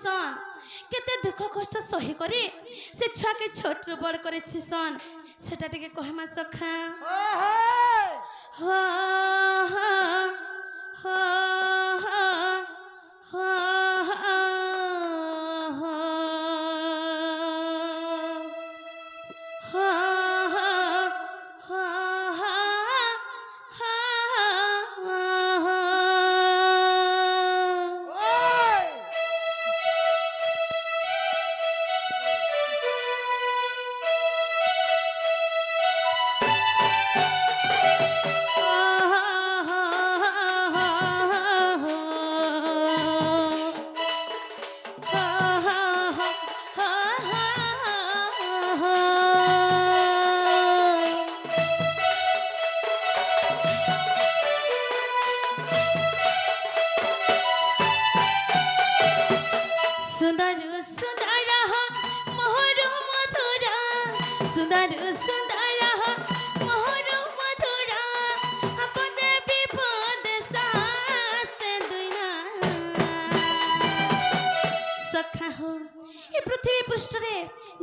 सन केते दुख कष्ट सही करी से छुआ के छोट रु बड़ करे सन सेटा टिके कहमा सखा हो हो हो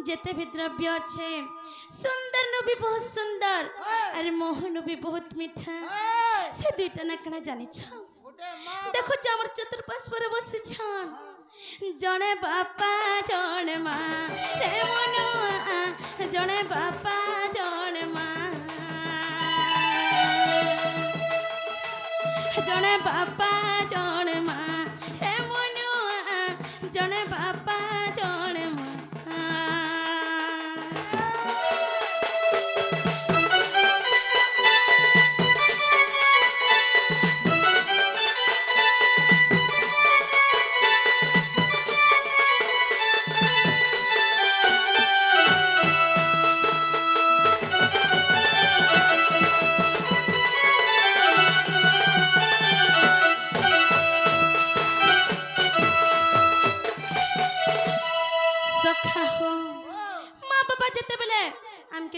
जेते भी द्रव्य अच्छे सुंदर नु भी बहुत सुंदर अरे मोहन भी बहुत मीठा से दुईटा ना कना जानि छ देखो हमर चतुर्पार्श्व रे बसी छन जणे बापा जणे मां रे मनुआ जणे बापा जणे मां जणे बापा जणे मां रे मनुआ जणे बापा जणे मां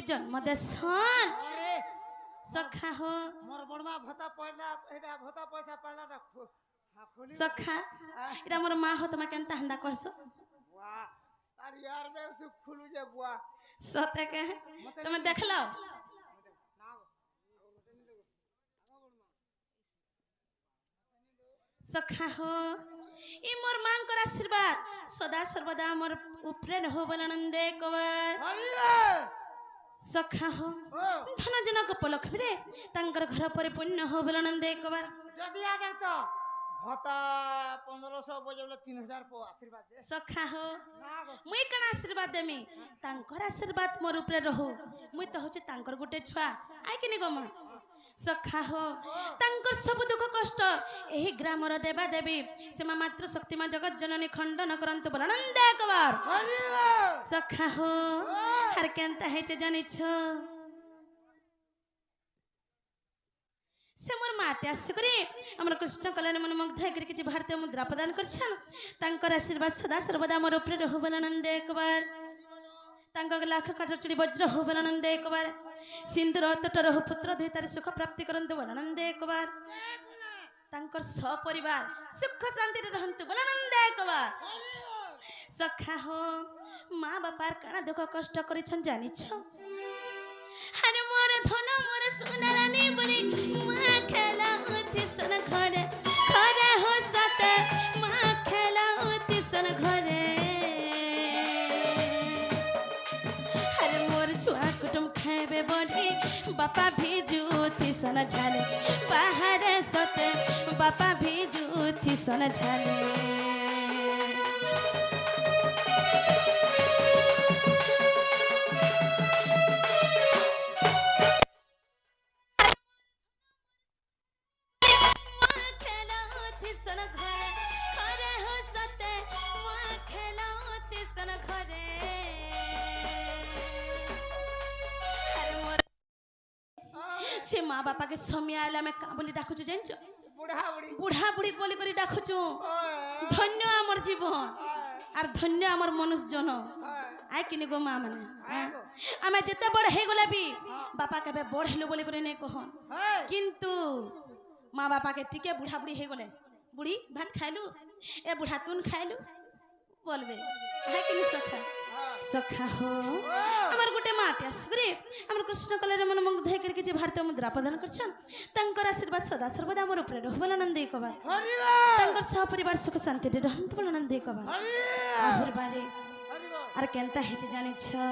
जन्म देसन सखा हो मोर बड़मा भता पहला एटा भता पैसा पड़ला ना खोली सखा एटा मोर मां हो तमा केनता हंदा कहसो वाह तार यार में तू खुलू जे बुआ सते के तुम देखलो सखा हो ई मोर मां कर आशीर्वाद सदा सर्वदा मोर ऊपरे रहो बलनंदे कवर सखा हो धन जनक उपलक्ष्मी रे तांकर घर परिपूर्ण हो बलनंदे कबार जदी आ जात भता 1500 बजेले 3000 को आशीर्वाद दे सखा हो मुई कण आशीर्वाद देमी तांकर आशीर्वाद मोर ऊपर रहो मुई तो होचे तांकर गुटे छुआ आइ किनी गमा सखा हो तांकर सब दुख कष्ट एही ग्रामर देवा देवी सेमा मातृ शक्ति मा जगत जननी खंडन करंतु बलनंदे कबार सखा हो हर केनता हेचे जानि छ से मोर माटे आसिकरी हमर कृष्ण कल्याण मन मुग्ध हेकरी किछि भारतीय मुद्रा प्रदान करछन तांकर आशीर्वाद सदा सर्वदा मोर ऊपर रहु बलनंदे एकबार तांकर लाख काज चुड़ी वज्र हो बलनंदे एकबार सिंदूर तट रहो पुत्र दुहितार सुख प्राप्ति करंतु बलनंदे एकबार तांकर सपरिवार सुख शांति रे रहंतु बलनंदे एकबार सखा हो माँ बापार काना दुख कष्ट करिछन जानि छ हने मोर धन मोर सोना रानी बली माँ खेला उति सन घरे घरे हो सते माँ खेला उति सन घरे हरे मोर छुआ कुटुम खाइबे बड़ी बापा भी जुति सन झाले बाहर सते बापा भी जुति सन झाले से माँ बापा के समय आला में का बोली डाकुछु जानछ बुढ़ा बुढ़ी बोली करी डाकुछु धन्य हमर जीवन आर धन्य हमर मनुष्य जन आइ किनी गो माँ माने आमे जते बड़ हे गले भी बापा के बड़ हेलो बोली करे नै कहन किंतु माँ बापा के टिके बुढ़ा बुढ़ी हे गले बुढ़ी भात खाइलु ए बुढ़ा तुन खाइलु বলবে হ্যাঁ কিনি সখা হ্যাঁ সখা হো ও আমার গোটে মাটি আসুরে আমার কৃষ্ণ কলারে মন মুগ্ধ হয়ে কিছু ভারতীয় মুদ্রা প্রদান করছেন তাঙ্কর আশীর্বাদ সদা সর্বদা আমার উপরে রহু বলে নন্দী কবার হরি তাঙ্কর সহপরিবার সুখ শান্তিরে রহন্তু বলে নন্দী কবার হরি আহুর বারে হরি আর কেনতা হেছে জানিছ না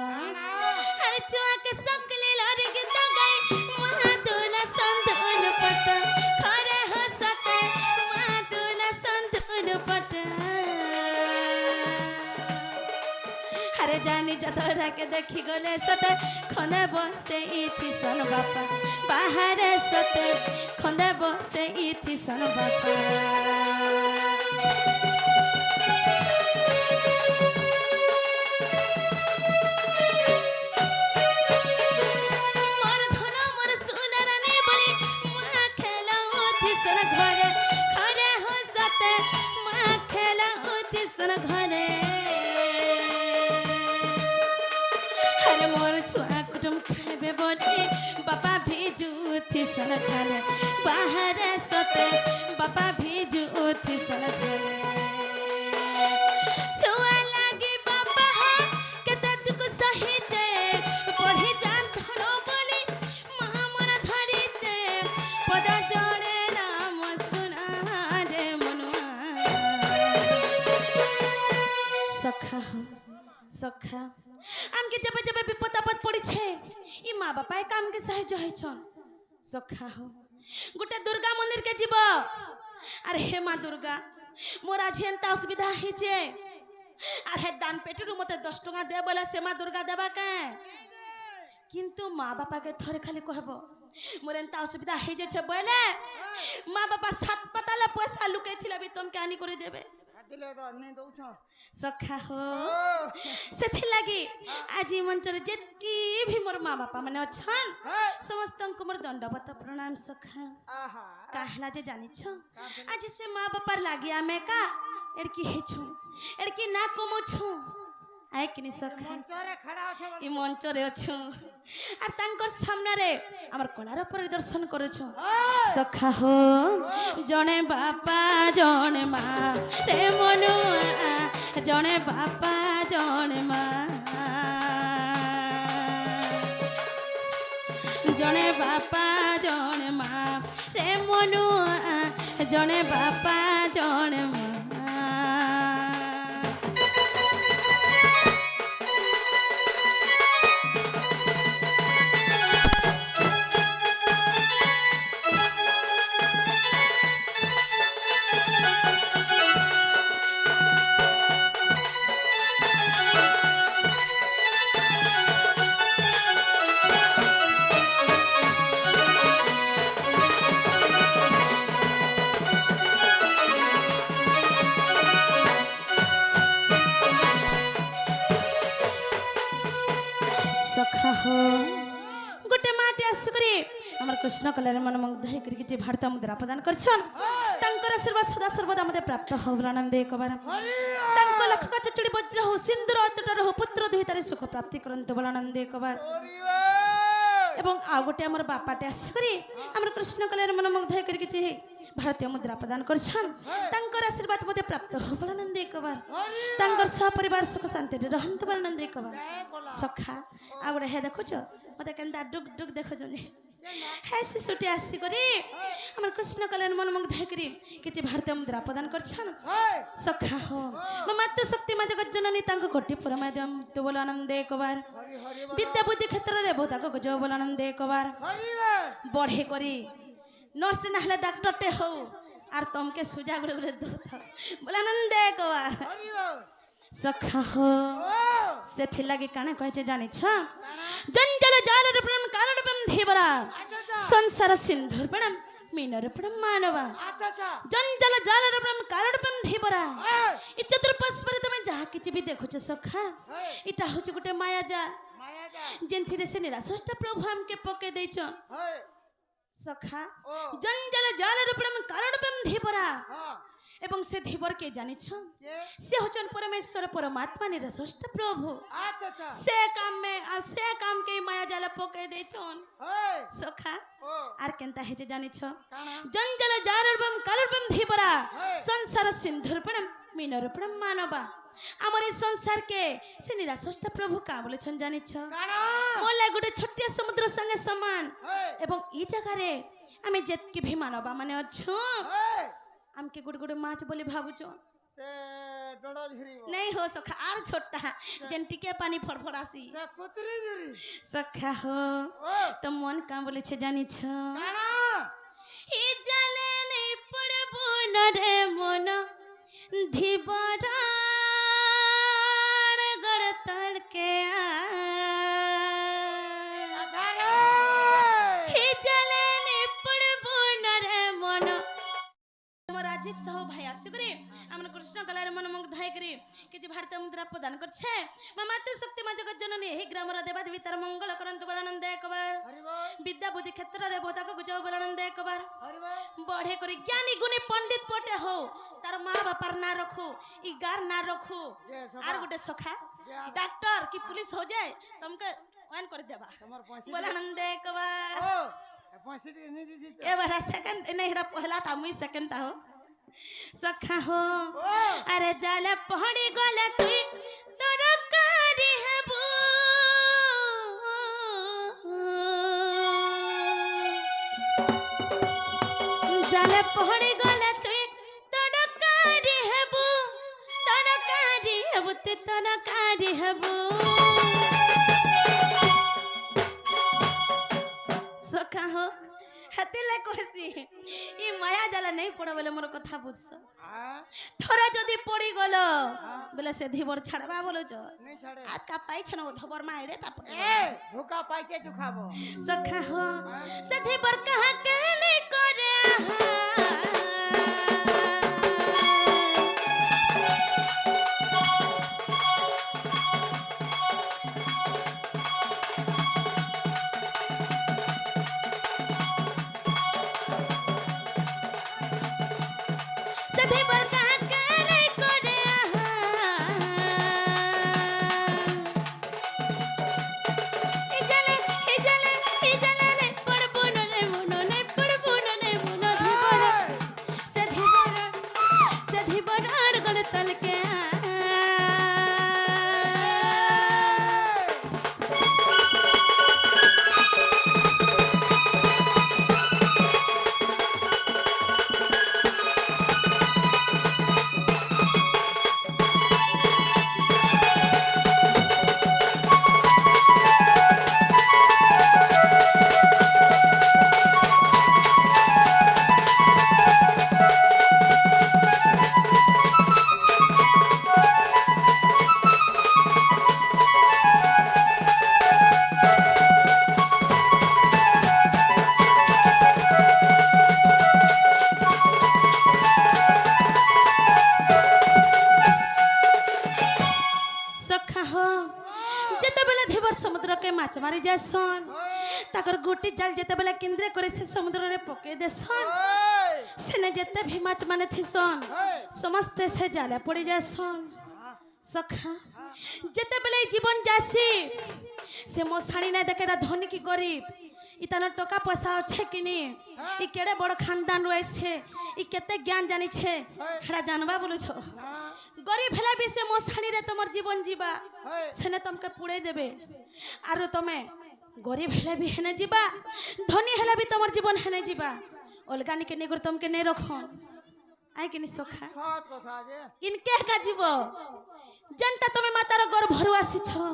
আরে চোয়াকে সকলে লারি গীত গাই মহাতুলা সন্তুন পট খরে হসতে মহাতুলা সন্তুন পট আরে জানি যতরাকে দেখি গলে সতে খন্দে বসে ইথি সন বাপা বাহারে সতে খন্দে বসে ইথি সন বাপা মোর ধন মোর সোনার নে বলি মা খেলা উঠি সন ঘরে ঘরে হসতে মা খেলা উঠি সন ঘরে আরে মোর ছুয়া কুটুম খাইবে বলি বাপা ভিজু উঠি সন ঝালে বাহারে সতে বাপা ভিজু উঠি সন ঝালে ছুয়া লাগি বাবা কেতে দুঃখ সহিছে পড়ি যান ধন বলি মা মন ধরিছে পদ জড়ে নাম শুনা রে মনুয়া সখা হো সখা আমকে যেবে যেবে বিপদ আপদ পড়িছে ই মা বাপায় কামকে সাহায্য হইছন সখা হো গোটে দুর্গা মন্দির কে যাব আর হে মা দুর্গা মোর আজ এন্তা অসুবিধা হইছে আর হে দান পেটিরু মতে 10 টাকা দে বলে সে মা দুর্গা দেবা কে কিন্তু মা বাপাকে থরে খালি কহব মোর এন্তা অসুবিধা হইছে বলে মা বাবা সাত পাতালে পয়সা লুকাইছিল বি তোমকে আনি করে দেবে দিলে তো নেই দউছ সখা হো ও সেথি লাগি আজি মঞ্চরে যেতকি ভি মোর মা বাপা মানে অছন হ্যাঁ সমস্তଙ୍କୁ মোর দণ্ডবত প্রণাম সখা আহা কাহলা যে জানিছ আজি সে মা বাপার লাগি আমি কা এড়কি হেছু এড়কি না কমছু আই কিনি সখা মঞ্চরে খড়া আছে ই মঞ্চরে অছু আর তাঙ্কর সামনারে আমার কলার পরিদর্শন করছু সখা হো জনে বাপা জনে মা রে মনুয়া জনে বাপা জনে মা জনে বাপা জনে মা রে মনুয়া জনে বাপা জনে মা সখা হো গোটে মাটি আসুকরি আমার কৃষ্ণ কলারে মন মুগ্ধ হয়ে করি যে ভারত মুদ্রা প্রদান করছন তাঙ্কর আশীর্বাদ সদা সর্বদা আমাদের প্রাপ্ত হও আনন্দে কবার তাঙ্ক লক্ষ চচুড়ি বজ্র হো সিন্দুর অতটার হো পুত্র দুহিতারে সুখ প্রাপ্তি করন্তু বল আনন্দে কবার এবং আউ গোটে আমার বাপাটে আসুকরি আমার কৃষ্ণ কলারে মন মুগ্ধ হয়ে করি যে ভারতীয় মুদ্রা প্রদান করছন তাঙ্কর আশীর্বাদ মধ্যে প্রাপ্ত হও বল আনন্দে কবার তাঙ্কর সপরিবার সুখ শান্তিরে রহন্তু বল আনন্দে কবার সখা ଆଉ ଗୋଟେ ହେ ଦେଖୁଛ ମତେ କେନ୍ତା ଡୁକ୍ ଡୁକ୍ ଦେଖୁଛ ହେ ଶିଶୁଟି ଆସିକରି ଆମର କୃଷ୍ଣ କଲ୍ୟାଣ ମନ ମୁଗ୍ଧ ହେଇକରି କିଛି ଭାରତୀୟ ମୁଦ୍ରା ପ୍ରଦାନ କରିଛନ୍ ସଖା ହୋ ମୋ ମାତୃ ଶକ୍ତି ମା ଜଗତ ଜନନୀ ତାଙ୍କ କୋଟି ପରମାୟ ତୁ ବୋଲ ଆନନ୍ଦେ କବାର ବିଦ୍ୟା ବୁଦ୍ଧି କ୍ଷେତ୍ରରେ ବହୁତ ଆଗକୁ ଯାଉ ବୋଲ ଆନନ୍ଦେ କବାର ବଢ଼େ କରି ନର୍ସ ନା ହେଲେ ଡାକ୍ତରଟେ ହଉ আর তমকে সুজা করে করে দৌথ বলে আনন্দে কবার সখা হো সেথি লাগি কানে কইছে জানিছ জঞ্জাল জাল রূপম কাল রূপম ধীবরা সংসার সিন্ধুর প্রণাম মিনর প্রণাম মানবা জঞ্জাল জাল রূপম কাল রূপম ধীবরা ই চতুর্পাশ্বরে তুমি যাহা কিছু বি দেখুছ সখা এটা হচ্ছে গোটে মায়া জাল যেনথিরে সে নিরাশষ্ট প্রভু আমকে পকে দেইছন সখা জঞ্জাল জাল রূপম কাল রূপম ধীবরা এবং সে ধীবর কে জানিছ সে হচ্ছেন পরমেশ্বর পরমাত্মা নিরসষ্ট প্রভু সে কাম কে মায়া জাল পকে দেছন সখা আর কেনতা হেছে জানিছ জঞ্জাল জাল রূপম কাল রূপম ধীবরা সংসার সিন্ধুর প্রণাম মিনর প্রণাম মানবা আমার এই সংসারকে সে নিরাশ্বাসটা প্রভু কা বলেছেন জানিছ কানা মোলা গোটে ছোটিয়া সমুদ্র সঙ্গে সমান এই এবং এই জায়গারে আমি যেতকি ভি মানবা মানে অଛୁ এই আমকে গোটে গোটে মাছ বলি ভাবুছ সে ডড় ঝিরি नहीं हो सखा आर छोटा जन टिके पानी फड़फड़ासी সে কুতরি ঝিরি सखा हो ও तो मन का बोले छे जानी छ কানা ই জালে নেই পড়বো না রে মন ধীবরার গড়তর কে আধারে ই জালে নেই পড়বো না রে মন আমার রাজীব সাহু ভাই আসি করে আমার কৃষ্ণ কলার মন মুগ্ধ হয়ে করে কিছু ভারতীয় মুদ্রা প্রদান করছে মা মাতৃশক্তি মা জগৎ জননী এই গ্রামর দেবাদেবী তার মঙ্গল করন্তু বলানন্দ একবার হরি বল বিদ্যা বুদ্ধি ক্ষেত্রে বোধাকে গুজাও বলানন্দ একবার হরি বল बढ़े करी ज्ञानी गुणी पंडित पटे हो तार माँ बापार ना रखू ई गार ना रखू যে आर সখা गोटे सखा যে डॉक्टर की पुलिस हो जाए तुमके वन कर देबा তোমার পয়সা बोलानंद एक बार ও পয়সা নি দিদি তো ए बार सेकंड नहीं हेरा पहला टा मुई सेकंड टा हो सखा हो ও अरे जाला पहड़ी गला तुई तोर कारी हेबू जाले पहड़ी गला तुई तोर कारी हेबू ते तोर कारी हेबू सखा हो हतिले कहसी ई माया जाला नहीं पड़ बोले मोर कथा बुझस थोड़ा जदी पड़ी गलो बोले से धीबर छड़बा बोलो जो नहीं छाड़े आज का पाई छन ओ धबर मा एड़े टाप ए भूखा पाइचे चुखाबो सखा हो से धीबर कहा के नहीं करे से धीबर कहा के नहीं करे इजले ने पड़बो न रे मुनो ने पड़बो न रे मुनो धीबर से धीबर और गड़ तल के सखा हो जेते बेले धीबर समुद्र के माछ मारी जासन ताकर गोटी जाल जेते बेले केंद्र करे से समुद्र रे पके देसन सेने जेते भी माछ माने थिसन समस्त से जाले पड़ी जासन सखा जेते बेले जीवन जासी से मो साड़ी ना देखेरा धनी की गरीब इतना टका पैसा अच्छे कि नहीं ई केड़े बड़ खानदान रहे छे ई केते ज्ञान जानी छे हेड़ा जानबा बोलो छो गरीब हेला भी से मोसाणी रे तमर जीवन जीवा सेने तमके पुड़े देबे आरो तमे गरीब हेला भी हेने जीवा धनी हेला भी तमर जीवन हेने जीवा अलगानी के निगर तमके नहीं रखो आइ के नि सखा सत कथा जे इनके का जीवो जनता तमे मातार घर भरु आसी छो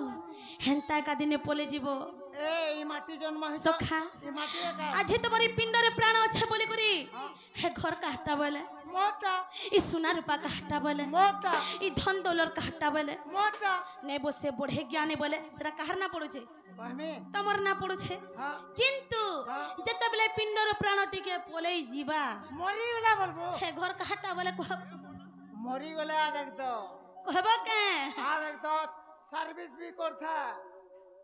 हेंता का दिने पोले जीवो ए ई माटी जन्म है सखा ई माटी का आज तुम्हारी पिंडरे प्राण अच्छे बोले करी हे घर का हट्टा बोले मोटा ई सोना रूपा का हट्टा बोले मोटा ई धन दौलत का हट्टा बोले मोटा ने बसे बढ़े ज्ञानी बोले सेरा कहर ना पड़ो छे कहमे तमर ना पड़ो छे हां किंतु जते बेले पिंडर प्राण टिके पोले जीवा मरी गला बोलबो हे घर का हट्टा बोले कहब मरी गला देख तो कहबो के आ देख तो सर्विस भी करथा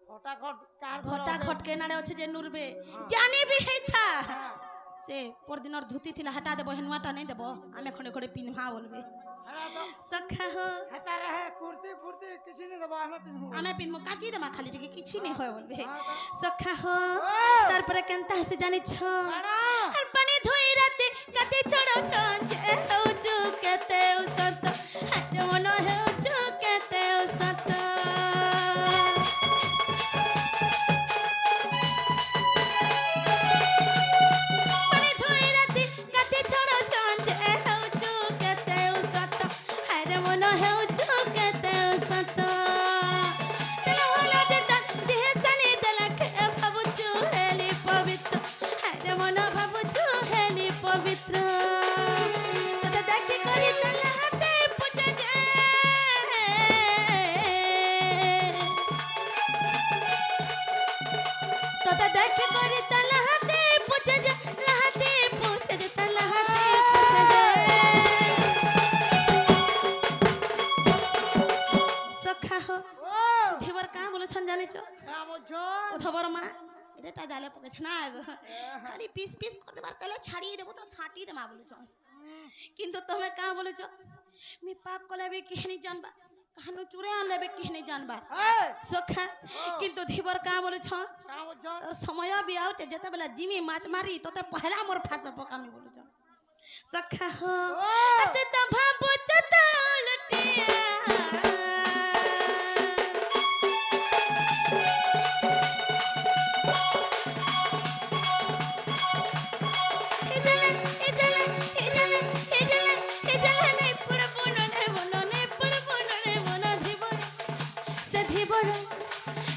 फटाफट कार फटाफट के नारे अच्छे जे नुरबे ज्ञानी भी है था से पर दिन और धुती थिला हटा देबो हेनुआटा नहीं देबो आमे खने खड़े पिन्हा बोलबे हरा तो सखा हो हता रहे कुर्ती फुर्ती किसी ने दबा हमें पिन्हू आमे पिन्हमो काची देमा खाली टिके किछि नहीं होय बोलबे सखा हो ओ! तार पर केनता से जानि छ सारा हर पानी धोई राते कते चढ़ो छंचे हो चुकेते उसत हट मन हो चुक এটা জালে পকেছে না গো খালি পিস পিস করে দেবার তাহলে ছাড়িয়ে দেবো তো ছাটিয়ে দেবা বলেছ কিন্তু তুমি কা বলেছ মি পাপ কলাবে কেহনি জানবা কাহানু চুরে আনলেবে কেহনি জানবা সখা কিন্তু ধীবর কা বলেছ তোর সময় বিয়া হচ্ছে যেতেবেলা জিমি মাছ মারি তোতে পহলা মোর ফাঁসে পকামি বলেছ সখা হো তে তো ভাবছ তো লুটিয়া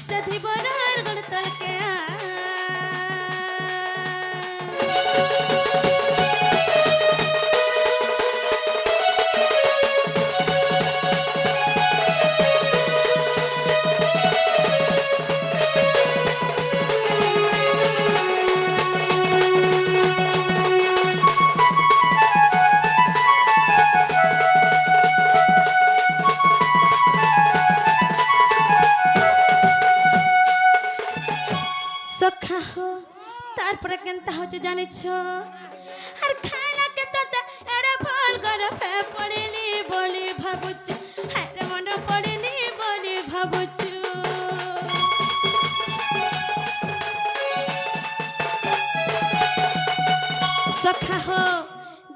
सधी बरार गणतल के सखा हो तारपर केनता होचे जानिछ आर खाना के तते एडे फल कर पे पड़ेली बोली भाबुच हेरे मन पड़ेली बोली भाबुच सखा हो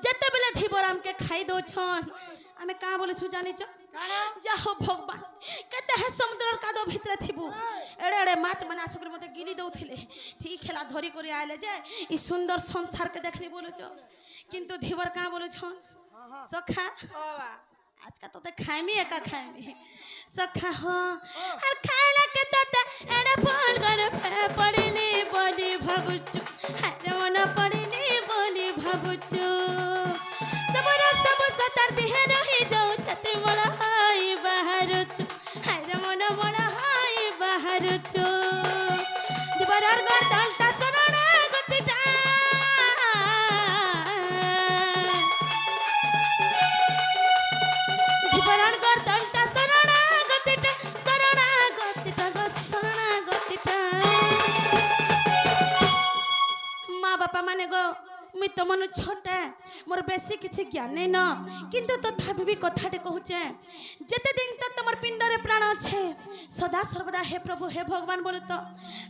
जते बेले धीबराम के खाई दो छन आमे का बोले छु जानिछ जा हो भगवान कते है समुद्र कादो भितर थिबु एड़े एड़े माछ माने आसुकर मते गिनी दउथिले ठीक हेला धरी करी आइले जे ई सुंदर संसार के देखनी बोलो छ किंतु धीवर का बोलो छ सखा आज का तोते खाइमी एका खाइमी सखा हो और खाइला के तते एड़े फल कर पड़िनी बोली भाबुचु हरे मन पड़िनी बोली भाबुचु सबरा सब सतर देह रही जाऊ छते मोला हाई बाहरचु हरे मन मोला हाई बाहरचु दिबरार गडलटा सरणा गतिटा दिबरार गडलटा सरणा गतिटा गो सरणा गतिटा माँ बापा माने गो मी तो मन छोटा मोर बेसी किछि ज्ञान नै न किंतु तथापि भी कथाटे कहूचे जेते दिन तक तमर पिंडरे प्राण छे सदा सर्वदा हे प्रभु हे भगवान बोले तो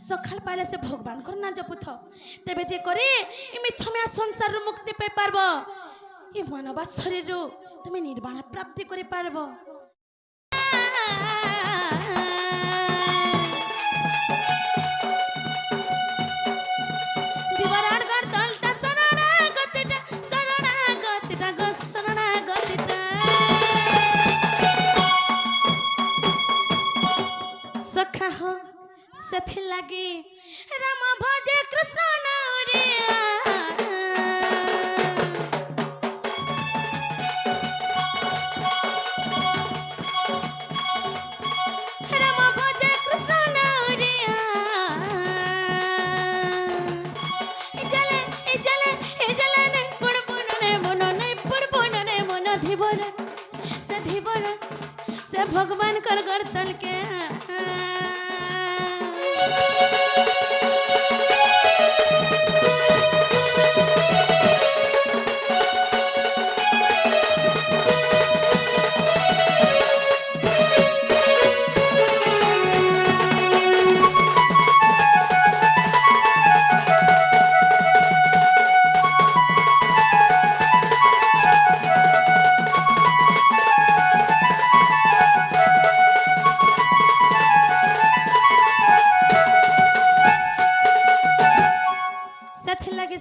सखाल पाइले से भगवान कर ना जपुथ तेबे जे करे इमे छमिया संसार रु मुक्ति पे पारबो ई मानव शरीर रु तुमे निर्वाण प्राप्ति करि पारबो दिवरार गडलटा सखा हो सेथि लागी राम भजे कृष्ण नाउरिया राम भजे कृष्ण नाउरिया जले ने पुड़पुने मन धीबर से भगवान कर गड़तल के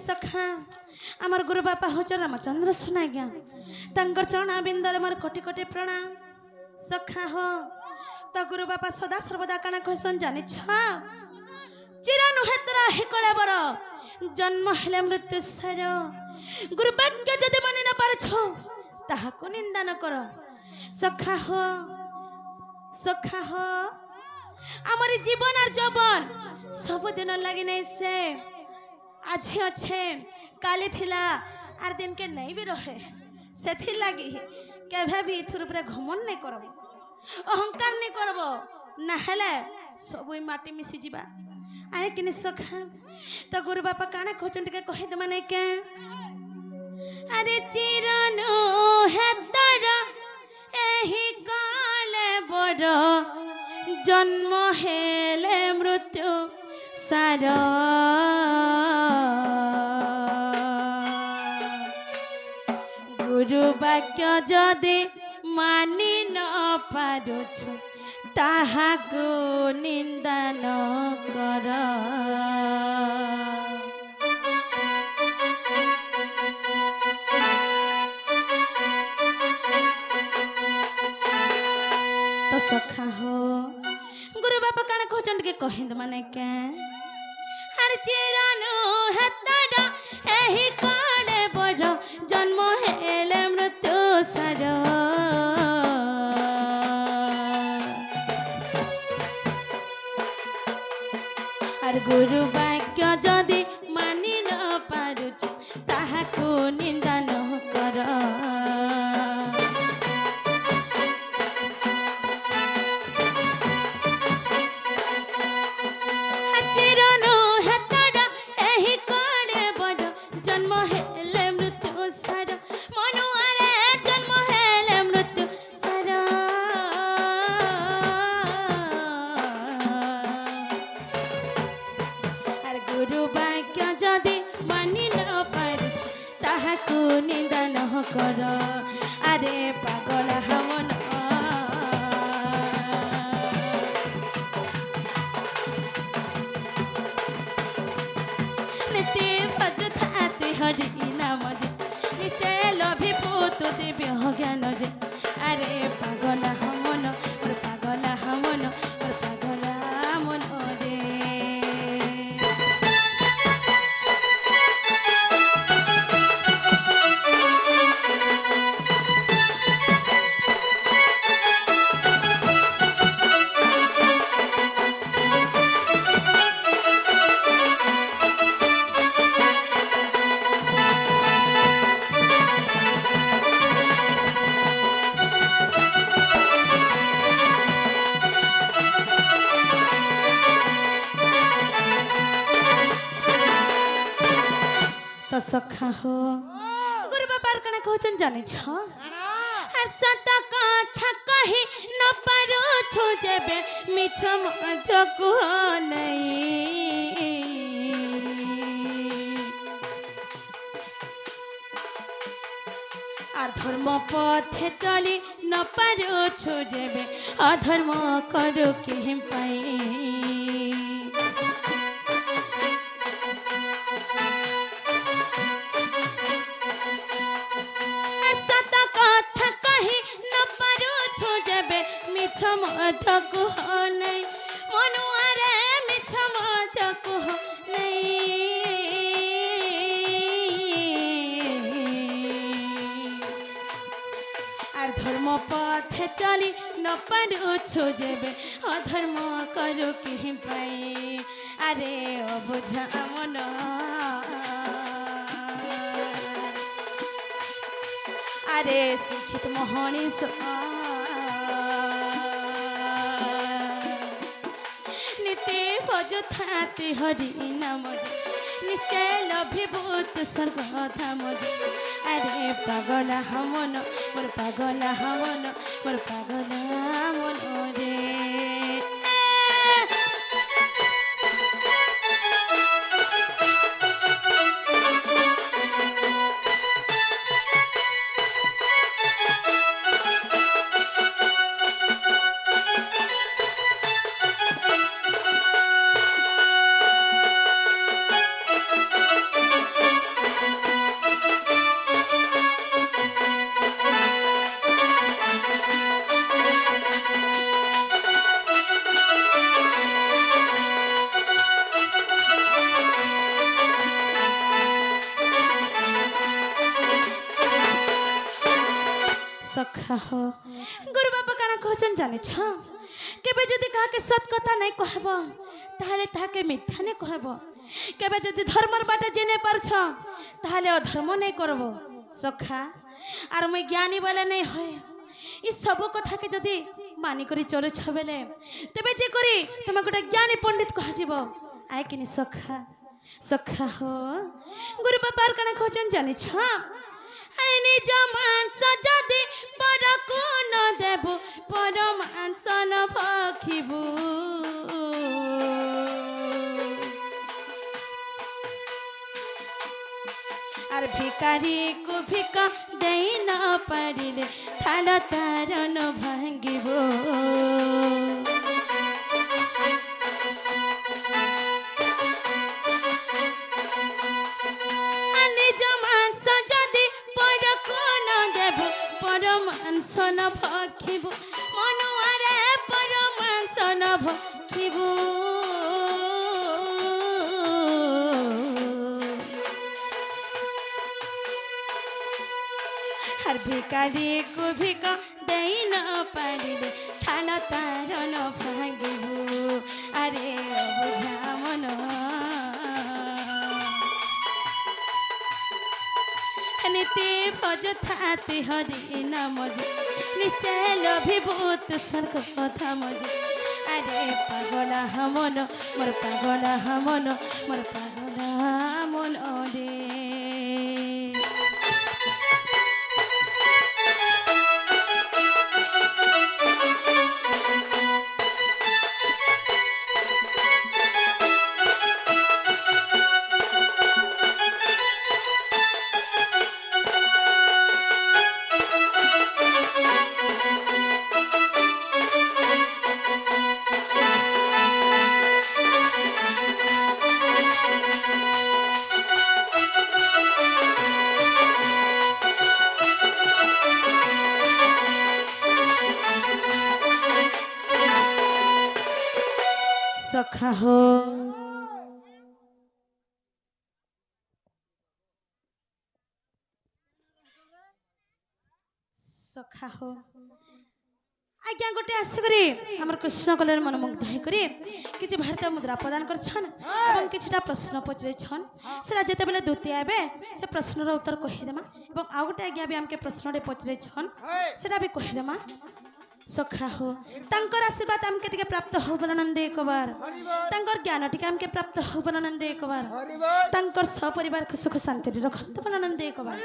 सखा आमर गुरु बापा होच रामचंद्र सुना गया तंकर चरणा बिंदरे मोर कोटि कोटि प्रणाम सखा हो तो गुरु बापा सदा सर्वदा काना कहसन जानि छ चिरा नुहे तरा हिकले बर जन्म हेले मृत्यु सर गुरु वाक्य जदि मानि न पार छो ताहाको निंदा न कर सखा हो आमर जीवन और जवन सब दिन लगी नहीं से आज अच्छे काली थिला आर दिन के नहीं भी रहे से लगी केभे भी इथुर ऊपर घमन नहीं करब अहंकार नहीं करब ना हेले सब माटी मिसी जीवा आए कि सखा तो गुरु बापा काना खोचन टिके कहि दे माने के अरे चिरनु हेतर एही काले बड़ जन्म हेले मृत्यु सार गुरु वाक्य जदि मानि न पारुछु ताहाकु निंदा न कर तो सखा हो गुरु बापा काना खोचन के कहिंद माने के हर चिरानु हतरा एही काले बड़ जन्म हेले मृत्यु सार আর গুরু বাক্য যদি মানি ন পারুছ তাহাকু নিন্দা ন কর চিরনু হেতরা এহি কালে বড় জন্ম হেলে মৃত্যু সার মনুয়ারে জন্ম হেলে মৃত্যু সার गुरु वाक्य जदि मानि न पारुछ ताहाकु निंदा न कर अरे पागल हमन नीति भज थाते हरि नाम जे निश्चय लभि पुत दिव्य ज्ञान जे अरे पागल हमन और पागल हमन और पागल मन रे तो सखा हो गुरु बाबा कना कहचन जाने छ सत कथा कहि न पारो छु जेबे मिछ मध्य को नहीं अधर्म पथे चली न पारो छु जेबे अधर्म करो के पाई मत कुह नहीं मनुआरे मिछ मत कुह नहीं आर धर्म पथे चली न पारुछु जेबे अधर्म करू कि पाई अरे अबुझा मन अरे शिक्षित मनीष थाते हरि नाम निश्चय लभिभूत स्वर्ग धाम अरे पागल हमन मोर पागल हमन मोर पागल मन रे सखा हो गुरु बाबा काना कहचन जाने छ केबे जदि कहा के सत कथा नहीं कहब ताले ताके मिथ्या नहीं कहब केबे जदि धर्मर बाटे जेने परछ ताले अधर्म नहीं करब सखा आर मैं ज्ञानी वाला नहीं होय ई सब कथा के जदि मानी करी चले छ बेले तबे जे करी तुम गोटे ज्ञानी पंडित कह जीव आए कि सखा सखा हो गुरु बापार कण खोजन जाने छ अरे निज मांस जदि पर को न देबो पर मांस न भखिबू আর ভিকারিକୁ ভিক দেই ন পারিলে থাল তার ন ভাঙ্গিব নিজ মাংস যদি পরকু ন দেব পর মাংস ন ভখিব মনুয়ারে পর মাংস ন ভখিব আর ভিকারিକୁ ভিক দেই ন পারিলে থাল তার ন ভাঙ্গিব আরে বুঝা মন নীতি ভজ থাতি হরি নাম নিশ্চয় লভিবু তু স্বর্গ কথা মজ আরে পাগলা মন মোর পাগলা মন মোর পাগলা মন রে सखा हो सखा हो आज्ञा गोटे आसिकरी हमर कृष्ण कलर मन मुग्ध होकरी किछि भारतीय मुद्रा प्रदान करछन एवं किछिटा प्रश्न पचरे छन सेरा जेते बेले द्वितीय आबे से प्रश्नर उत्तर कहि देमा एवं आ गोटे आज्ञा भी हमके प्रश्न रे पचरे छन सेरा भी कहि देमा सखा हो तंकर आशीर्वाद हमके टिके प्राप्त हो बननंद एक बार तंकर ज्ञान टिके हमके प्राप्त हो बननंद एक बार तंकर सपरिवार के सुख शांति रखत बननंद एक बार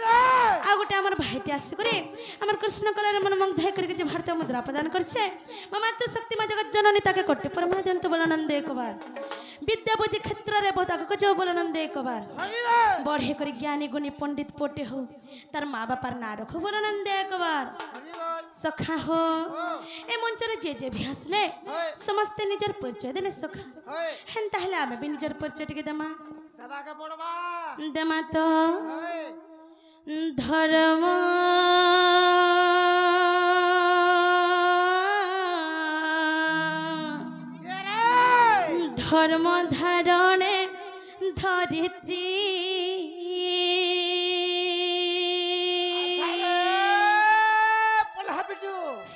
आ गोटे हमर भाईटी आसी करे हमर कृष्ण कलर मन मुग्ध करके जे भारतीय मुद्रा प्रदान करछे मातृ शक्ति मा जगत जननी ताके कोटि परमादंत बननंद एक बार विद्या बुद्धि क्षेत्र रे बहुत आगक जो बननंद एक बार बढ़े करी ज्ञानी गुणी पंडित पोटे हो तार माँ बापार ना रखो बननंद एक बार सखा हो ए मंचर जे जे भी हसले समस्त निजर परिचय देले सखा हेन ताहले आमे भी निजर परिचय टिके देमा दबाके पड़बा देमा तो धर्म धर्म धारणे धरित्री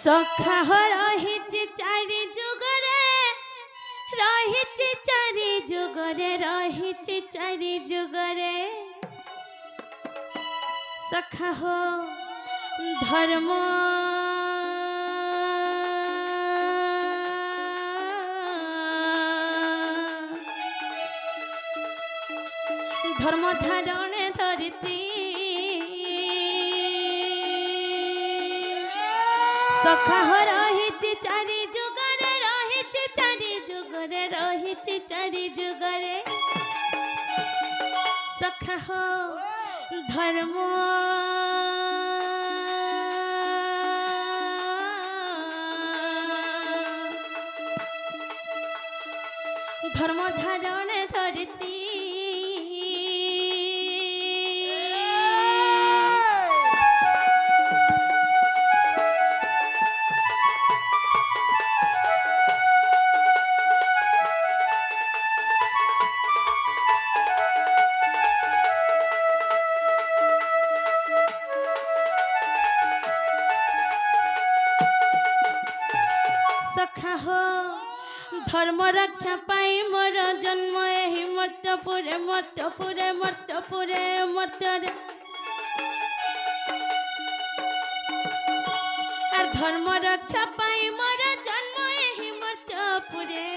सखा हो रहिछि चारि जुगरे रहिछि चारि जुगरे रहिछि चारि जुगरे सखा हो धर्म धर्म धारणे धरित्री सखा हो रहिछि चारि जुगरे रहिछि चारि जुगरे रहिछि चारि जुगरे सखा हो धर्म धर्म धारणे धरित्री सखा हो धर्म रक्षा पाई मोर जन्म एहि मर्त्यपुरे मर्त्यपुरे मर्त्यपुरे मर्त्यरे और धर्म रक्षा पाई मोर जन्म एहि मर्त्यपुरे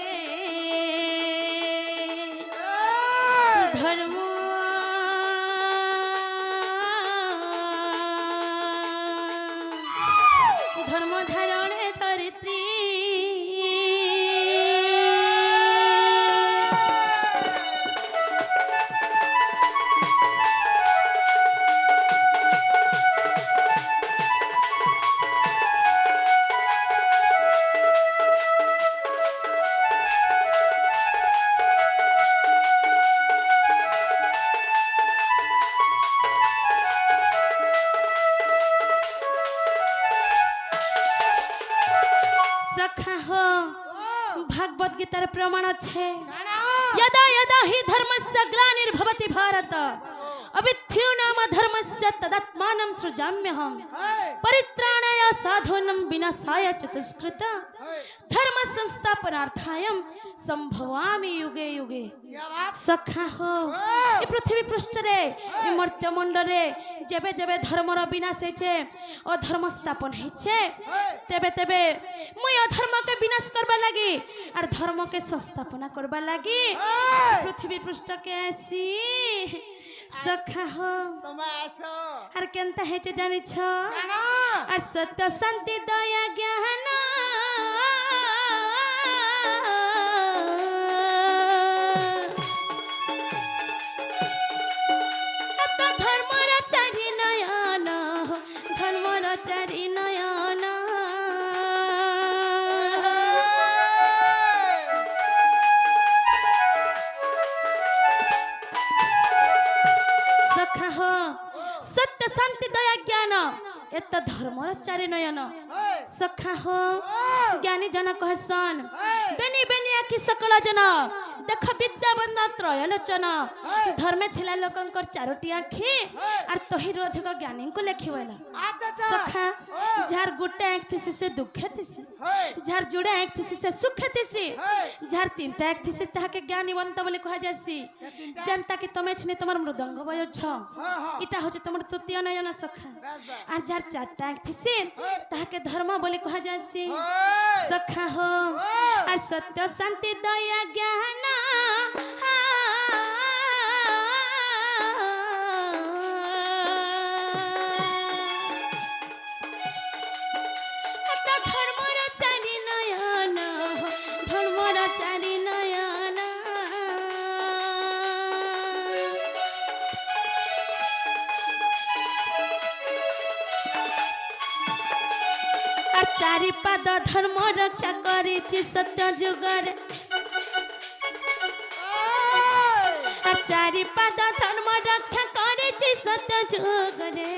ধর্ম ধারণে ধরিত্রী सखा हो भागवत गीतार प्रमाण আছে यदा यदा हि धर्मस्य ग्लानिर्भवति भारत अविद्युनाम धर्मस्य तदात्मानं सृजाम्यहम् परित्राणाय साधूनां विनाशाय च दुष्कृत धर्म संस्थापनार्थाय संभवामि युगे युगे सखा हो ए पृथ्वी पृष्ठ रे ए मर्त्य मंडल रे जेबे जेबे धर्मर विनाश हेछे और धर्म स्थापन हेछे तेबे तेबे मुई अधर्म के विनाश करबा लागी और धर्म के संस्थापना करबा लागी पृथ्वी पृष्ठ के आसी सखा हो तुम्हें आसो और केनता हेचे जानि छ और सत्य शांति दया ज्ञान धर्मर चारि नयन धर्मर चारि नयन सखा हो सत्य शांति दया ज्ञान एत धर्मर चारि नयन सखा हो ज्ञानी जन कहसन बेनी बेनी आखि सकल जन देख विद्यावंत त्रयलोचन धर्मे थिला लोकंकर चारोटी आखि और तहिर अधिक ज्ञानी को लेखिवला सखा जार गुटे आँख थिसी से दुखे थिसी जार जुड़े आँख थिसी से सुखे थिसी जार तीनटा आँख थिसी ताहाके ज्ञानीवंत बोली कहा जासी जनता कि तमे छने तमर मृदंग बय छ इटा होचे तमर तृतीय नयन सखा और जार चारटा आँख थिसी ताहाके धर्म बोली कहा जासी सखा हो और सत्य शांति दया ज्ञान धर्मर चारि नयन धर्मर चारि नयन और चारि पाद धर्म रक्षा करिछि सत्य जुगरे और चारि पाद धर्म रक्षा करिछि सत्य जुगरे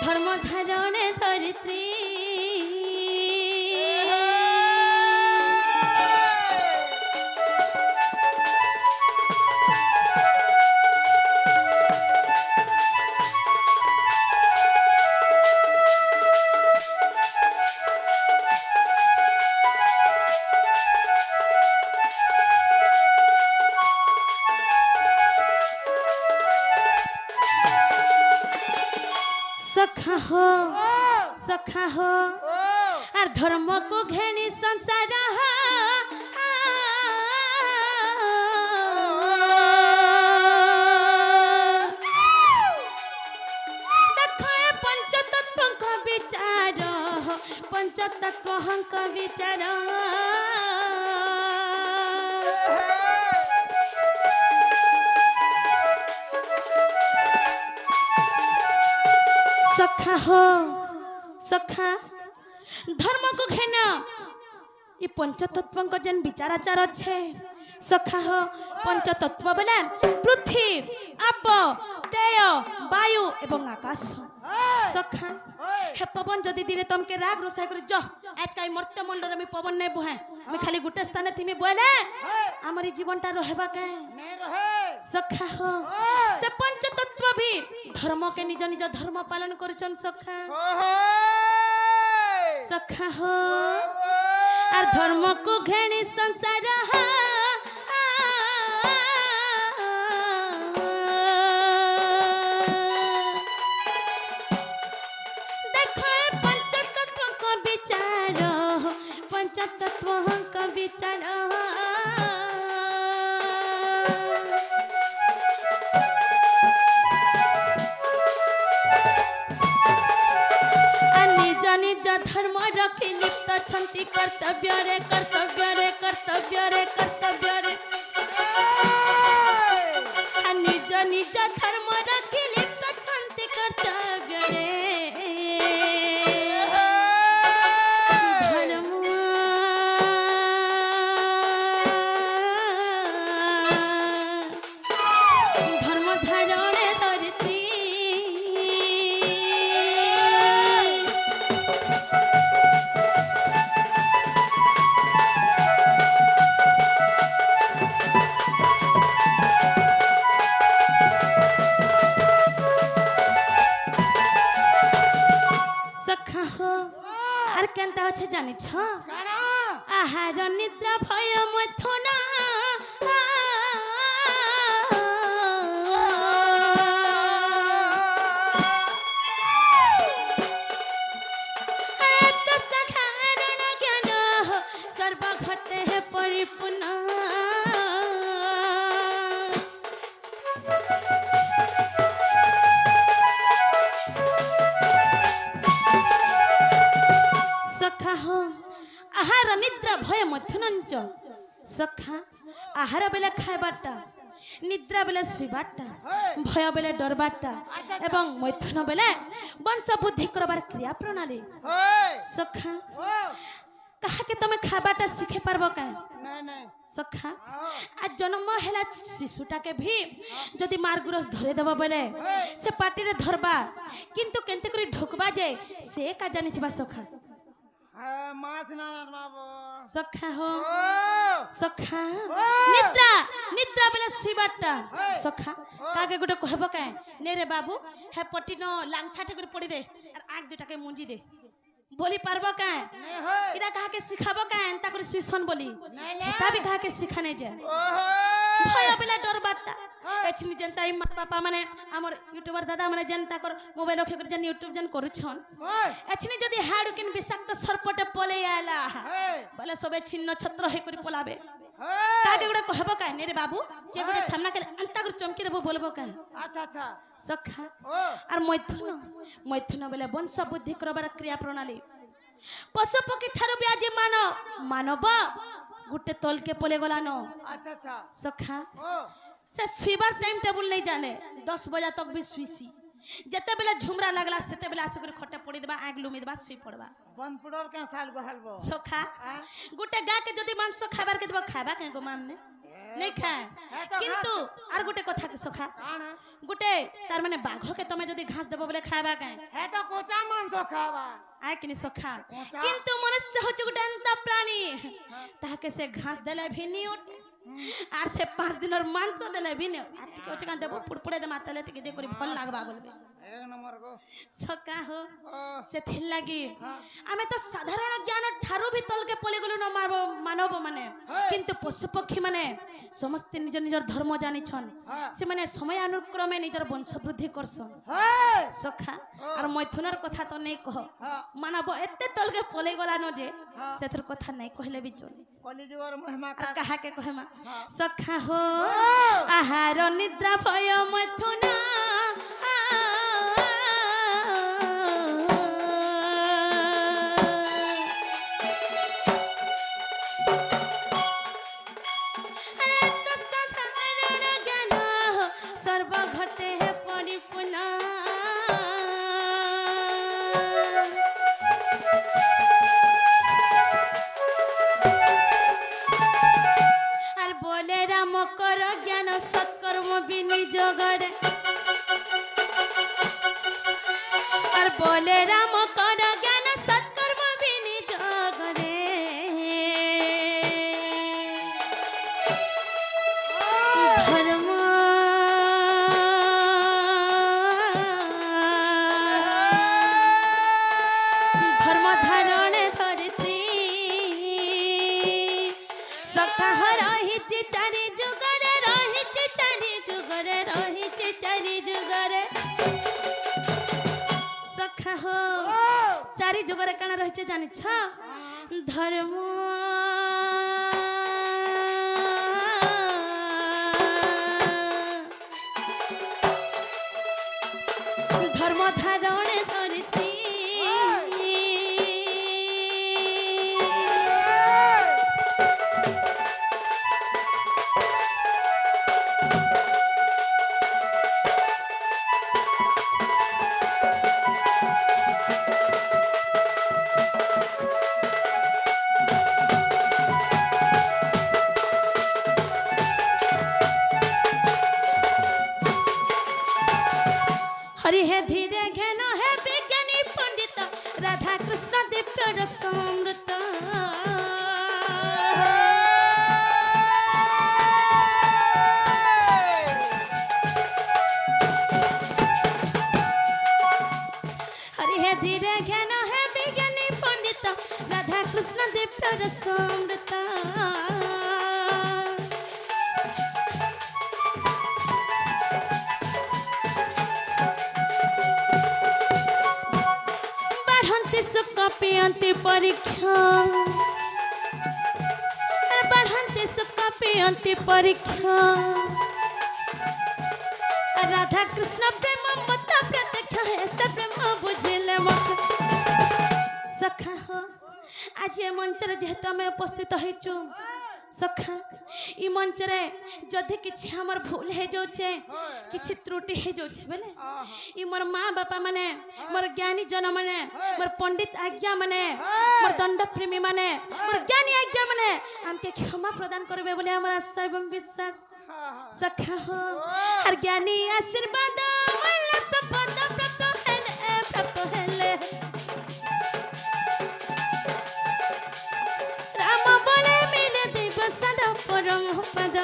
धर्म धारणे धरित्री सखा हो और धर्म को घेनी संसार देखाए पंचतत्व का विचार पंचतत्व का विचार सखा हो सखा धर्म को घेना ये पंचतत्व को जन विचाराचार अच्छे सखा हो पंचतत्व बोले पृथ्वी आप तेय वायु एवं आकाश सखा हे पवन जदि दिने तुमके राग रोषाय कर जो आज का मर्त्य मंडल में पवन नहीं बहे मैं खाली गुटे स्थान थी बोले हमारी जीवनटा रहबा के सखा हो से पंचतत्व भी धर्म के निज निज धर्म पालन करछन सखा सखा हो और धर्म को घेनी संसार देखो पंचतत्व को विचार पंचतत्व का विचार निज निज धर्म रखी लिप्त छंती कर्तव्य रे कर्तव्य रे कर्तव्य रे कर्तव्य रे निज निज धर्म रखी लिप्त छंती कर्तव्य रे धर्म धारणे धरित्री सखा हो আর কেনতা আছে জানিছ কানা আহার নিদ্রা ভয় মথন সর্বঘটে পরিপূর্ণ सखा हो आहार निद्रा भय मध्यनंच सखा आहार बेले खाइबाटा निद्रा बेले शुइबाटा भय बेले डरबाटा एवं मैथुन बेले वंश बुद्धि करबार क्रिया प्रणाली सखा कहा के तमे खाइबाटा सिखे पारबो का নাই নাই सखा आज जन्म हेला शिशुटा के भी जदि मार्गुरस धरे देबो बेले से पाटी रे धरबा किंतु केनते करी ढोकबा जे से का जानिथिबा सखा মাছ না বাবু सखा हो ও सखा निद्रा निद्रा बेले सुइबाटा सखा कागे गुटे कहबो का ने रे बाबू हे पटी न लांछाटे गुटे पड़ी दे और आग दुटा के मुंजी दे बोली पारबो का নাই হয় इरा कहा के सिखाबो का एंता कर सुइसन बोली নাই না ता भी कहा के सिखाने जे ওহো भय बेले डर बाटा एछनी जनता ई माँ पापा माने हमर यूट्यूबर दादा माने जनता कर मोबाइल रखे कर जन यूट्यूब जन करूछन ওই एछनी जदी हाडु किन विषाक्त सर्पटे पले आला এই बोले सबे छिन्न छत्र हे करी पलाबे এই कागे गुडे कहबो का ने रे बाबू के गुडे सामना के अंता कर चमकी देबो बोलबो का আচ্ছা আচ্ছা सखा ও और मैथुन मैथुन बेले वंश बुद्धि करबार क्रिया प्रणाली पशु पक्षी ठारो भी आज मानव गुटे तल के पले गलानो আচ্ছা আচ্ছা सखा ও से सुइबार टाइम टेबल नहीं जाने 10 बजे तक भी सुइसी जते बेला झुमरा लगला सेते बेला आसे कर खटे पड़ी देबा आग लुमी देबा सुई पड़बा বনপুড়র কে সাল গহালবো सखा হ্যাঁ गुटे गा के जदी मांस खाबार के देबा खाबा के गो मामने नहीं खाए किंतु आर गुटे कथा के सखा কানা गुटे तार माने बाघ के तमे जदी घास देबो बोले खाबा के হে তো কোচা মাংস খাবা आय किनी सखा कोचा? किंतु मनुष्य हो गुटे अंत प्राणी ताके से घास देले भी नहीं उठे आर से 5 दिन और मांस देले भी नहीं टिके ओचे कान देबो पुड़पुड़े दे मातले टिके दे करी भल लागबा बोलबे এক নম্বর গো सका हो ও से थिल लागी हाँ। आमे तो साधारण ज्ञान ठारू भी तल के पले गलु न मानव माने हाँ। किंतु पशु पक्षी माने समस्त निज निजर धर्म जानि छन हाँ। से माने समय अनुक्रमे निजर वंश वृद्धि करसन হেই सखा हाँ। और मैथुनर कथा तो नहीं कह হ্যাঁ मानव एते तल के पले गला न जे हाँ। सेथुर कथा नहीं कहले भी चले কলিযুগর মহিমা और কা कहा के कहमा हाँ। सखा हो हाँ। आहार निद्रा भय मैथुन सर्वघटे परिपूर्ण আর বলে রাম কর জ্ঞান সৎকর্ম বিনিযোগরে আর বলে রাম কর জ্ঞান সৎকর্ম বিনিযোগরে ধর্ম ধর্ম ধারণে ধরিত্রী सखा रहिछि चारि जुगरे रहिछि चारि जुगरे रहिछि चारि जुगरे सखा हो चारि जुगरे कण रहिछि जानि छ ধর্ম ধর্ম ধারণে ধরিতি हरि है धीरे घन है विज्ञानी पंडित राधा कृष्ण दिव्य रसामृत हरि है धीरे घन है विज्ञानी पंडित राधा कृष्ण दिव्य रसामृत सुख पियंती परीक्षा बढ़ंती सुख पियंती परीक्षा राधा कृष्ण प्रेम मत प्रत्यक्ष है सब प्रेम बुझिले मत सखा हो आज ए मंचरे जेहेतु आम उपस्थित होइचु सखा ई मंचरे जदि किछि हमर भूल हे जाउछे किछि त्रुटि हे जाउछे बेले ई मोर माँ बापा माने मोर ज्ञानी जन माने मोर पंडित आज्ञा माने मोर दंड प्रेमी माने मोर ज्ञानी आज्ञा माने हमके क्षमा प्रदान करबे बोले हमर आशा एवं विश्वास सखा हो हर ज्ञानी आशीर्वाद मला सपद प्राप्त हेले राम बोले मिले देव सदा परम पद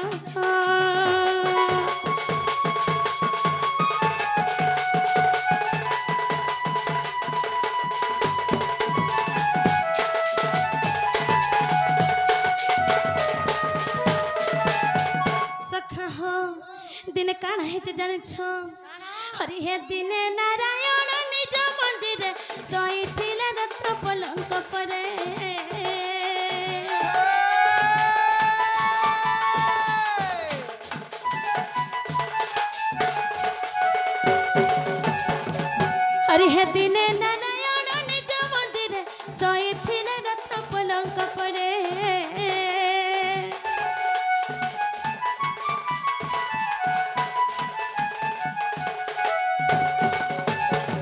सखा हो दिन काण है जाने छ हरि हे दिने नारायण निज मंदिर सोई थिले रत्न पलंक परे हरि हे दिने नारायण निज मंदिर सोई थिले रत्न पलंक परे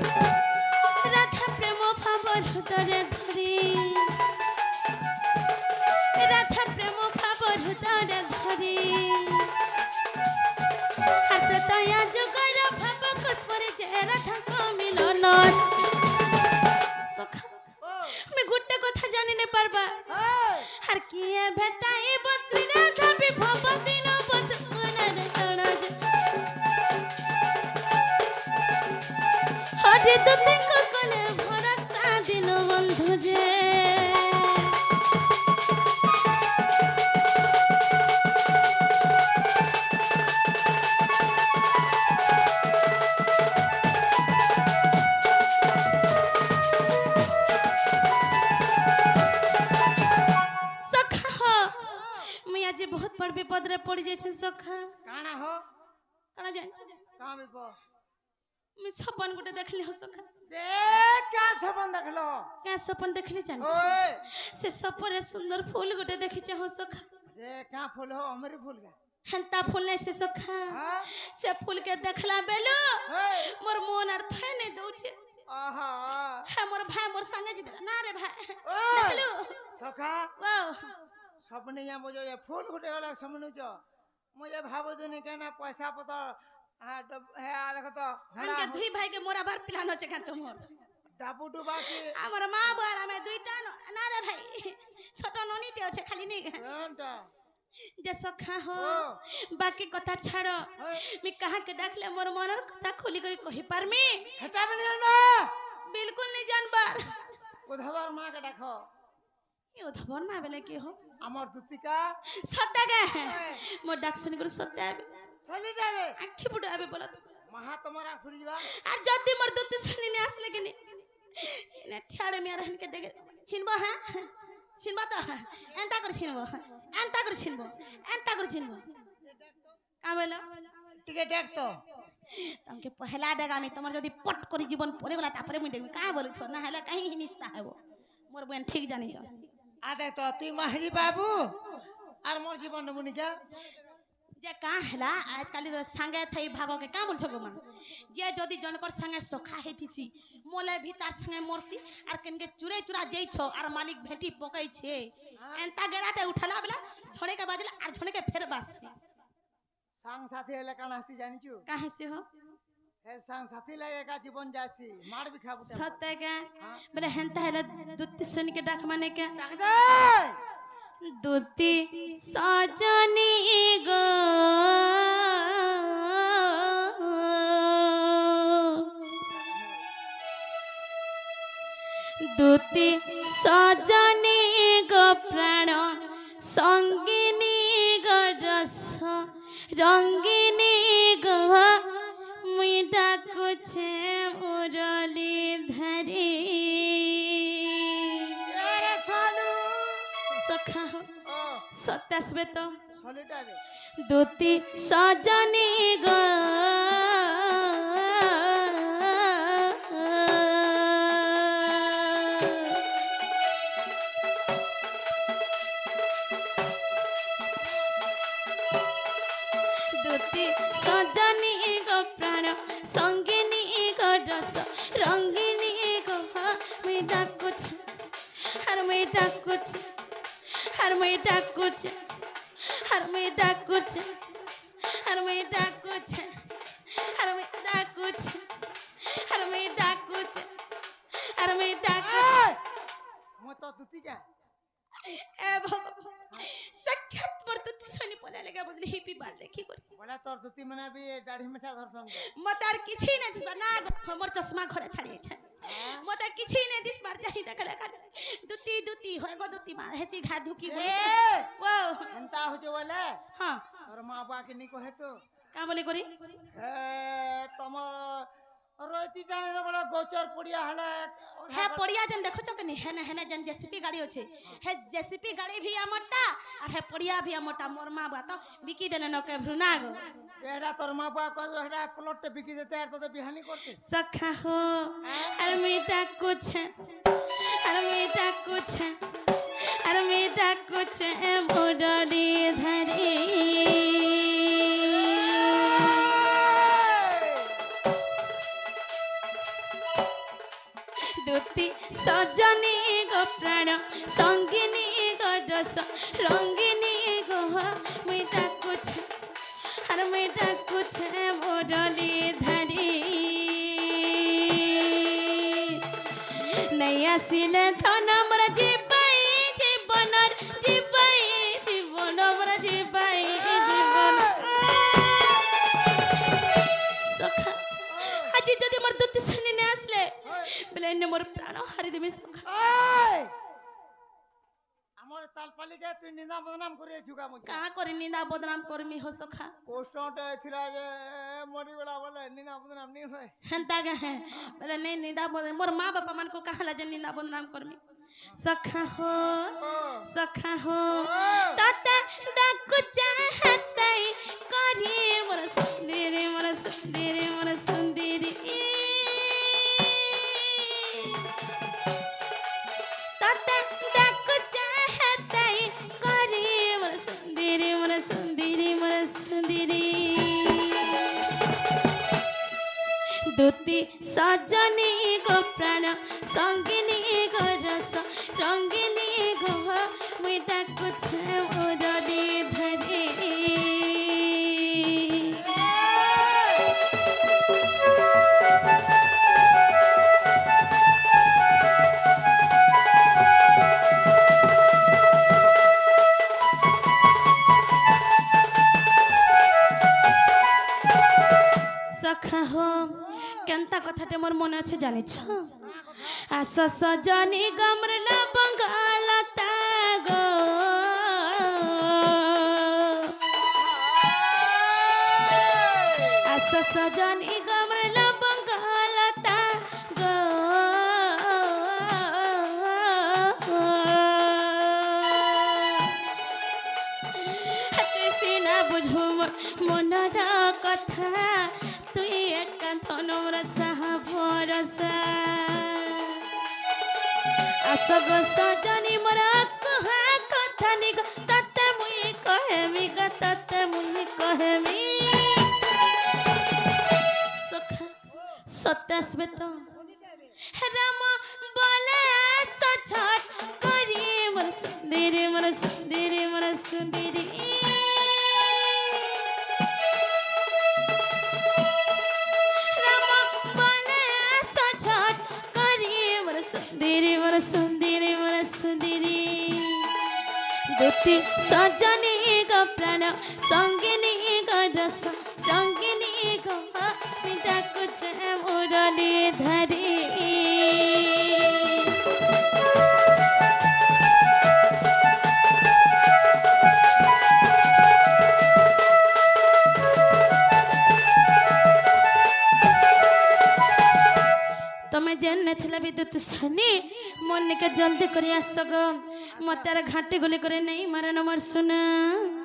राधा प्रेम भाव हृदय धरी राधा प्रेम भाव हृदय धरी हाथ दया जुगर भाव कुस्मरे जे राधा को मिलन सखा मैं गुट्टे कथा जानी ने पारबा हर किए भेटाई बसरी राधा विभव दिन बधुनर तणज हरि दुते को कले भरोसा दिन बंधु जे आज बहुत बड़ विपद रे पड़ जाय छै सखा काना हो काना जान का विपद मैं सपन गुटे देखली हो सखा दे क्या सपन देखलो क्या सपन देखली जान ओए से सपरे सुंदर फूल गुटे देखि छ हो सखा दे का फूल हो अमरी फूल का हंता फूल ने से सखा हां से फूल के देखला बेलो मोर मन अर्थ नहीं दउ छै आहा है मोर भाई मोर संगे जी ना रे भाई ओए देखलू सखा वाओ सपने या मुझे ये फूल गुटे वाला समनु छ मुझे भाबो जने केना पैसा पता आ है आ देख तो हमके दुई भाई के मोरा बार प्लान होचे का तुमर डाबू डुबा के हमर मां बारा में दुईटा ना रे भाई छोटा नोनी टे होचे खाली नहीं घंटा जे सखा हो बाकी कथा छाड़ो मैं कहा के डाकले मोर मनर कथा खोली कर कहि पारमी हटा बनी जानबा बिल्कुल नहीं जानबार उधवर मां के डाखो ये उधवर मां बेले के हो अमर दुतिका सत्ता के मोर डाक सुन कर सत्ता चली जावे आखी बुडा आबे बोलत महा तुम्हारा खुली जवा आ जदी मोर दुत सुनी ने आसले के ने ठाड़े में रहन के देगे चिनबो हां চিনবা তো এন্তা করে চিনবো এন্তা করে চিনবো এন্তা করে চিনবো কা বলো টিকে দেখ তো তোমাকে পহেলা ডেগা আমি তোমার যদি পট করে জীবন পড়ে গলা তারপরে মুই দেখবি কা বলছ না হলে কাহি নিস্তা হবো মোর বোন ঠিক জানিছ आ देख तो तुम महजी बाबू আর মোর জীবন নবুনি কে যে কা হেলা আজকাল সাঙ্গে থাই ভাগ কে কা বলছ গো মা যে যদি জনকর সাঙ্গে সখা হেতিছি মোলে ভি তার সাঙ্গে মরছি আর কেনকে চুরে চুরা যেইছ আর মালিক ভেটি পকাইছে এন্তা গেরাতে উঠালা বলা ঝড়ে কে বাজলা আর ঝড়ে কে ফের বাসছি সাং সাথী হলে কান হাসি জানিছু কাহে সে হো হে সাং সাথী লাগে का জীবন যাচ্ছি মার বি খাবু সত্য কে বলে হেনতা হেলা দুতি শুনি के ডাক মানে কে ডাক দে দুতি সজনী গো দুতি সজনী গো প্রাণ সঙ্গিনী গো রস রঙ্গিনী গো মুই ডাকুছে মুরলি ধরি এরে সালু সখা হো ও সত্য আসবে তো সলিটা বে দুতি সজনী গো দুতি সজনী গো প্রাণ সঙ্গিনী গো রস রঙ্গিনী গো মুই ডাকুছ আর মুই ডাকুছ আর মুই ডাকুছ আর মুই ডাকুছ আর মুই ডাকুছ আর মুই ডাকুছ আর মুই ডাকুছ আর মুই ডাকুছ মো তো দুতি কে এ ভগবান সাক্ষাৎ মোর দুতি শুনি পলা লাগা বদলে হিপি বাল দেখি করি বলে তোর দুতি মানে বি দাড়ি মেছা ধরছন কে মতে আর কিছুই না দিসবা না গো, মোর চশমা ঘরে ছাড়িয়েছে মতে আর কিছুই না দিসবার চাহি দেখলে কাল দুতি দুতি হয় গো দুতি মা হেসি ঘা ধুকি গো এ ও এন্তা হচ্ছে বলে হ্যাঁ তোর মা বাবা কে নি কহে তো কা বলি করি এ তোমার রইতি জানে বড় গোচর পড়িয়া হলে হ্যাঁ পড়িয়া যেন দেখছো কেনি হেনে হেনে যেন জেসিপি গাড়ি আছে হে জেসিপি গাড়ি ভি আমরটা আর হে পড়িয়া ভি আমরটা মোর মা বা তো বিকি দেনে নকে ভ্রুনা গো এরা তোর মা বাবা কত এটা প্লটটা বিকি দিতে আর তোদের বিহানি করতে সখা হো আর মেয়েটা কুছ আর মেয়েটা কুছ আর মেয়েটা কুছ মোড়ি ধরি দুতি সজনী গো প্রাণ সঙ্গিনী গো রস রঙ্গিনী গো মেয়েটা কুছ আর মেয়েটা কুছ মোড়ি ধরি নাই আসিলে ধন মোর জীবাই জীবনর জীবাই জীবন মোর জীবাই জীবন সখা আজি যদি মোর দুতি শুনি না আসলে বলে এনে মোর প্রাণ হারি দেবে সখা এই আমার তালপালিকে তুই নিন্দা বদনাম করে ঝুকা মুখ কা করে নিন্দা বদনাম করমি হো সখা কোষ্টটা ছিলা যে মরিগলা বলে নিন্দা বদনাম নি হয় হেন্তা গে বলে নেই নিন্দা বদনাম মোর মা বাবা মান को कहाला जे निंदा बदनाम करमी सखा हो ताता डाकु चाहतई करी मोर सुंदरी मोर सुंदरी मोर सुंदरी ताता डाकु चाहतई करी मोर सुंदरी मोर सुंदरी मोर सुंदरी দুতি সজনী গো প্রাণ সঙ্গিনী গো রস রঙ্গিনী গো মুই ডাকুছে মুরলি ধরি সখা হো কেনতা কথাটা মোর মনে আছে জানিছ আস সজনী গমরলা বঙ্গালতা গো আস সজনী গমরলা বঙ্গালতা গো নমরা সাহা ভরসা আসগ সজনি মোরা কহা কথা নি গো ততে মুই কহেমি গো ততে মুই কহেমি সখা সত্য আসবে তো রাম বলে সছট করি মোর সুন্দরী মোর সুন্দরী মোর সুন্দরী सुंदरी मोर सुंदरी मोर सुंदरी दुती सजनी गो प्राण संगिनी गो रस रंगिनी गो मिटा कुछ मुरली धरी तमें जेने थिला विद्युत सनी मन के जल्दी करी आसग मत घाटी गुली करे नहीं मारन मर सुना।